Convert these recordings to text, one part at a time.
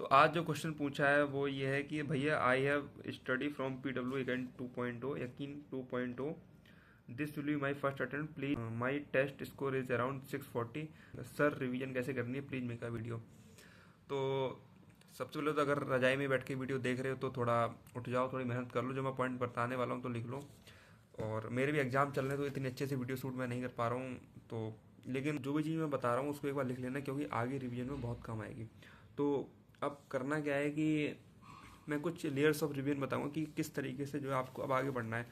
तो आज जो क्वेश्चन पूछा है वो ये है कि भैया I have study from PW again 2.0 यकीन 2.0 this will be my first attempt please my test score is around 640 sir revision कैसे करनी है प्लीज मेक अ वीडियो। तो सबसे पहले तो अगर रजाई में बैठ के वीडियो देख रहे हो तो थोड़ा उठ जाओ, थोड़ी मेहनत कर लो, जो मैं पॉइंट बताने वाला हूँ तो लिख लो। और मेरे भी एग्जाम चल रहे हैं तो इतनी अच्छे से वीडियो शूट मैं नहीं कर पा रहा हूँ, तो लेकिन जो भी चीज़ मैं बता रहा हूँ उसको एक बार लिख लेना क्योंकि आगे रिवीजन में बहुत काम आएगी। तो अब करना क्या है कि मैं कुछ लेयर्स ऑफ रिवीजन बताऊंगा कि किस तरीके से जो है आपको अब आगे बढ़ना है।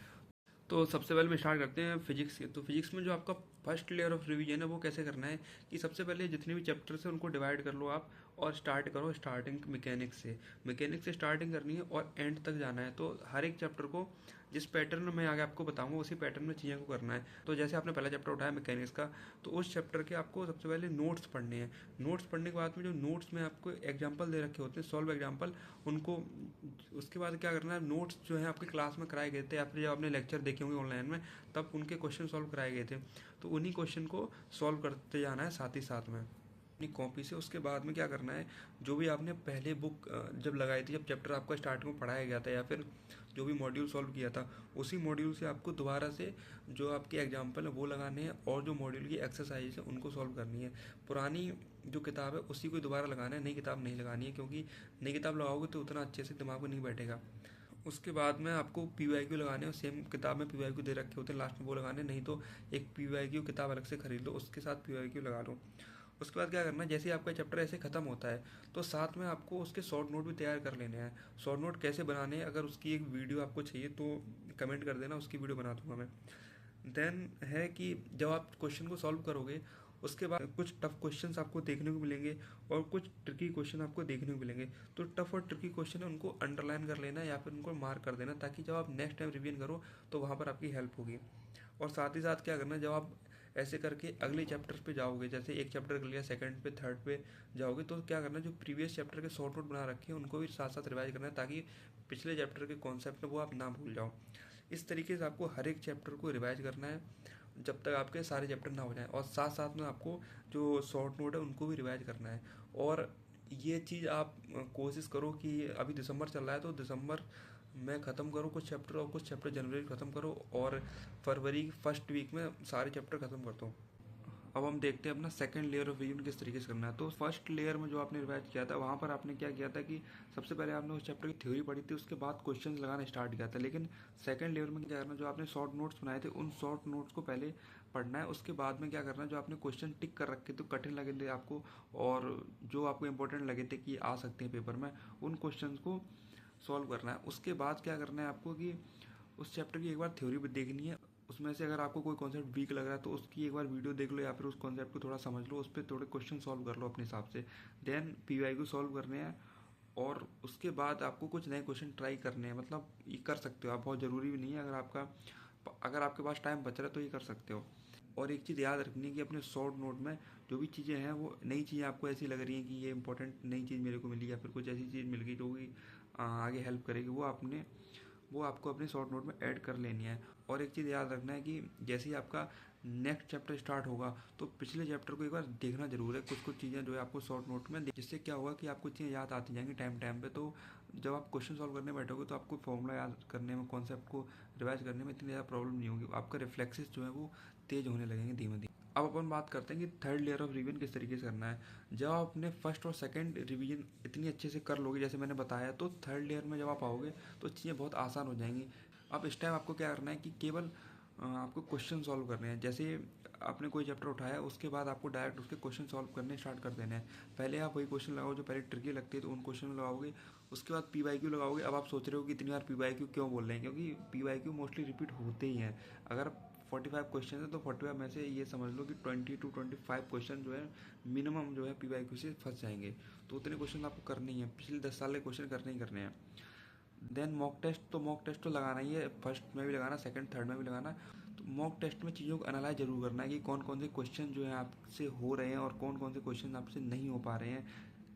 तो सबसे पहले मैं स्टार्ट करते हैं फिजिक्स के। तो फिजिक्स में जो आपका फर्स्ट लेयर ऑफ रिवीजन है वो कैसे करना है कि सबसे पहले जितने भी चैप्टर्स हैं उनको डिवाइड कर लो आप और स्टार्ट करो स्टार्टिंग मैकेनिक्स से। मैकेनिक्स से स्टार्टिंग करनी है और एंड तक जाना है। तो हर एक चैप्टर को जिस पैटर्न में मैं आगे आपको बताऊंगा उसी पैटर्न में चीज़ों को करना है। तो जैसे आपने पहला चैप्टर उठाया मैकेनिक्स का, तो उस चैप्टर के आपको सबसे पहले नोट्स पढ़ने हैं। नोट्स पढ़ने के बाद में जो नोट्स में आपको एग्जाम्पल दे रखे होते हैं, सॉल्व एग्जाम्पल, उनको उसके बाद क्या करना है, नोट्स जो है आपकी क्लास में कराए गए थे या फिर जब आपने लेक्चर देखे होंगे ऑनलाइन में तब उनके क्वेश्चन सॉल्व कराए गए थे, तो उन्हीं क्वेश्चन को सॉल्व करते जाना है साथ ही साथ में अपनी कॉपी से। उसके बाद में क्या करना है, जो भी आपने पहले बुक जब लगाई थी, जब चैप्टर आपका स्टार्टिंग में पढ़ाया गया था या फिर जो भी मॉड्यूल सॉल्व किया था उसी मॉड्यूल से आपको दोबारा से जो आपके एग्जाम्पल है वो लगाने हैं और जो मॉड्यूल की एक्सरसाइज है उनको सॉल्व करनी है। पुरानी जो किताब है उसी को दोबारा लगाना है, नई किताब नहीं लगानी है क्योंकि नई किताब लगाओगे तो उतना अच्छे से दिमाग में नहीं बैठेगा। उसके बाद में आपको PYQ लगाने हैं, सेम किताब में PYQ दे रखे होते हैं, लास्ट में वो लगाने, नहीं तो एक PYQ किताब अलग से खरीद लो, उसके साथ PYQ लगा लो। उसके बाद क्या करना है, जैसे ही आपका चैप्टर ऐसे खत्म होता है तो साथ में आपको उसके शॉर्ट नोट भी तैयार कर लेने हैं। शॉर्ट नोट कैसे बनाने हैं, अगर उसकी एक वीडियो आपको चाहिए तो कमेंट कर देना, उसकी वीडियो बना दूंगा मैं। देन है कि जब आप क्वेश्चन को सॉल्व करोगे उसके बाद कुछ टफ क्वेश्चंस आपको देखने को मिलेंगे और कुछ ट्रिकी क्वेश्चन आपको देखने को मिलेंगे। तो टफ और ट्रिकी क्वेश्चन है उनको अंडरलाइन कर लेना या फिर उनको मार्क कर देना ताकि जब आप नेक्स्ट टाइम रिवीजन करो तो वहाँ पर आपकी हेल्प होगी। और साथ ही साथ क्या करना है, जब आप ऐसे करके अगले चैप्टर्स पे जाओगे, जैसे एक चैप्टर कर लिया, सेकंड पे थर्ड पे जाओगे, तो क्या करना है, जो प्रीवियस चैप्टर के शॉर्ट नोट बना रखे हैं उनको भी साथ साथ रिवाइज करना है ताकि पिछले चैप्टर के कॉन्सेप्ट है वो आप ना भूल जाओ। इस तरीके से आपको हर एक चैप्टर को रिवाइज करना है जब तक आपके सारे चैप्टर ना हो जाएं, और साथ साथ में आपको जो शॉर्ट नोट है उनको भी रिवाइज करना है। और ये चीज़ आप कोशिश करो कि अभी दिसंबर चल रहा है तो दिसंबर में ख़त्म करो कुछ चैप्टर और कुछ चैप्टर जनवरी में ख़त्म करो और फरवरी फर्स्ट वीक में सारे चैप्टर ख़त्म कर दो। अब हम देखते हैं अपना सेकंड लेयर ऑफ रिवीजन किस तरीके से करना है। तो फर्स्ट लेयर में जो आपने रिवाइज किया था वहाँ पर आपने क्या किया था कि सबसे पहले आपने उस चैप्टर की थ्योरी पढ़ी थी, उसके बाद क्वेश्चन लगाना स्टार्ट किया था। लेकिन सेकंड लेयर में क्या करना, जो आपने शॉर्ट नोट्स बनाए थे उन शॉर्ट नोट्स को पहले पढ़ना है। उसके बाद में क्या करना है, जो आपने क्वेश्चन टिक कर रखे थे कठिन लगे थे आपको और जो आपको इंपॉर्टेंट लगे थे कि आ सकते हैं पेपर में, उन क्वेश्चन को सॉल्व करना है। उसके बाद क्या करना है आपको कि उस चैप्टर की एक बार थ्योरी भी देखनी है। उसमें से अगर आपको कोई कॉन्सेप्ट वीक लग रहा है तो उसकी एक बार वीडियो देख लो या फिर उस कॉन्सेप्ट को थोड़ा समझ लो, उस पर थोड़े क्वेश्चन सॉल्व कर लो अपने हिसाब से। देन PYQ सॉल्व करने हैं और उसके बाद आपको कुछ नए क्वेश्चन ट्राई करने हैं। मतलब ये कर सकते हो आप, बहुत ज़रूरी भी नहीं है, अगर आपके पास टाइम बच रहा है तो ये कर सकते हो। और एक चीज़ याद रखनी है कि अपने शॉर्ट नोट में जो भी चीज़ें हैं वो नई चीज़ें आपको ऐसी लग रही हैं कि ये इंपॉर्टेंट नई चीज़ मेरे को मिली या फिर कुछ ऐसी चीज़ मिल गई जो कि आगे हेल्प करेगी, वो आपको अपने शॉर्ट नोट में ऐड कर लेनी है। और एक चीज़ याद रखना है कि जैसे ही आपका नेक्स्ट चैप्टर स्टार्ट होगा तो पिछले चैप्टर को एक बार देखना जरूर है, कुछ कुछ चीज़ें जो है आपको शॉर्ट नोट में, जिससे क्या होगा कि आपको चीज़ें याद आती जाएंगी टाइम टाइम पे। तो जब आप क्वेश्चन सॉल्व करने बैठोगे तो आपको फॉर्मूला याद करने में, कॉन्सेप्ट को रिवाइज करने में इतनी ज़्यादा प्रॉब्लम नहीं होगी, आपका रिफ्लेक्सेस जो है वो तेज़ होने लगेंगे धीमे धीमे। अब अपन बात करते हैं कि थर्ड लेयर ऑफ रिवीजन किस तरीके से करना है। जब आप अपने फर्स्ट और सेकंड रिवीजन इतनी अच्छे से कर लोगे जैसे मैंने बताया, तो थर्ड लेयर में जब आप आओगे तो चीज़ें बहुत आसान हो जाएंगी। अब इस टाइम आपको क्या करना है कि केवल आपको क्वेश्चन सॉल्व करने हैं। जैसे आपने कोई चैप्टर उठाया उसके बाद आपको डायरेक्ट उसके क्वेश्चन सॉल्व करने स्टार्ट कर देने हैं। पहले आप वही क्वेश्चन लगाओ जो पहले ट्रिकी लगती है तो उन क्वेश्चन लगाओगे, उसके बाद PYQ लगाओगे। अब आप सोच रहे हो कि इतनी बार PYQ क्यों बोल रहे हैं, क्योंकि PYQ मोस्टली रिपीट होते ही हैं। अगर 45 क्वेश्चन है तो 45 में से ये समझ लो कि 20 to 25 क्वेश्चन जो है मिनिमम जो है PYQ से फंस जाएंगे। तो उतने क्वेश्चन आपको करने ही हैं, पिछले 10 साल के क्वेश्चन करने ही करने हैं। देन मॉक टेस्ट तो लगाना ही है, फर्स्ट में भी लगाना, सेकंड थर्ड में भी लगाना। तो मॉक टेस्ट में चीज़ों को एनालाइज जरूर करना है कि कौन कौन से क्वेश्चन जो है आपसे हो रहे हैं और कौन कौन से क्वेश्चन आपसे नहीं हो पा रहे हैं,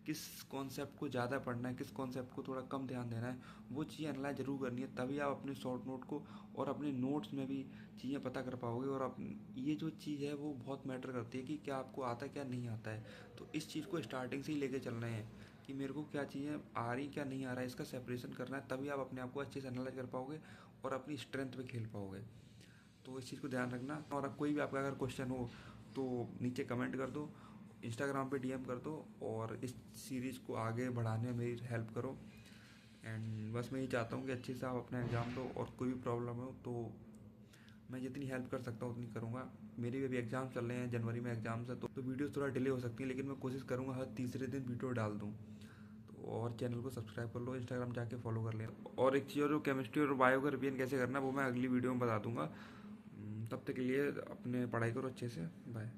किस कॉन्सेप्ट को ज़्यादा पढ़ना है, किस कॉन्सेप्ट को थोड़ा कम ध्यान देना है, वो चीज़ें एनालाइज जरूर करनी है। तभी आप अपने शॉर्ट नोट को और अपने नोट्स में भी चीज़ें पता कर पाओगे। और ये जो चीज़ है वो बहुत मैटर करती है कि क्या आपको आता है क्या नहीं आता है। तो इस चीज़ को स्टार्टिंग से ही लेके चल रहे हैं कि मेरे को क्या चाहिए, आ रही क्या नहीं आ रहा है, इसका सेपरेशन करना है, तभी आप अपने आप को अच्छे से एनालाइज कर पाओगे और अपनी स्ट्रेंथ पे खेल पाओगे। तो इस चीज़ को ध्यान रखना। और कोई भी आपका अगर क्वेश्चन हो तो नीचे कमेंट कर दो, इंस्टाग्राम पे डीएम कर दो, और इस सीरीज़ को आगे बढ़ाने में मेरी हेल्प करो। एंड बस मैं ये चाहता हूँ कि अच्छे से आप अपना एग्ज़ाम दो, और कोई भी प्रॉब्लम हो तो मैं जितनी हेल्प कर सकता हूँ उतनी करूँगा। मेरे भी अभी एग्ज़ाम चल रहे हैं, जनवरी में एग्ज़ाम्स है, तो वीडियोस थोड़ा डिले हो सकती है, लेकिन मैं कोशिश करूँगा हर तीसरे दिन वीडियो डाल दूँ। तो और चैनल को सब्सक्राइब कर लो, इंस्टाग्राम जाके फॉलो कर लेना। और एक चीज़ और, जो केमिस्ट्री और बायो का रिवीजन कैसे करना है वो मैं अगली वीडियो में बता दूँगा। तब तक के लिए अपने पढ़ाई करो अच्छे से। बाय।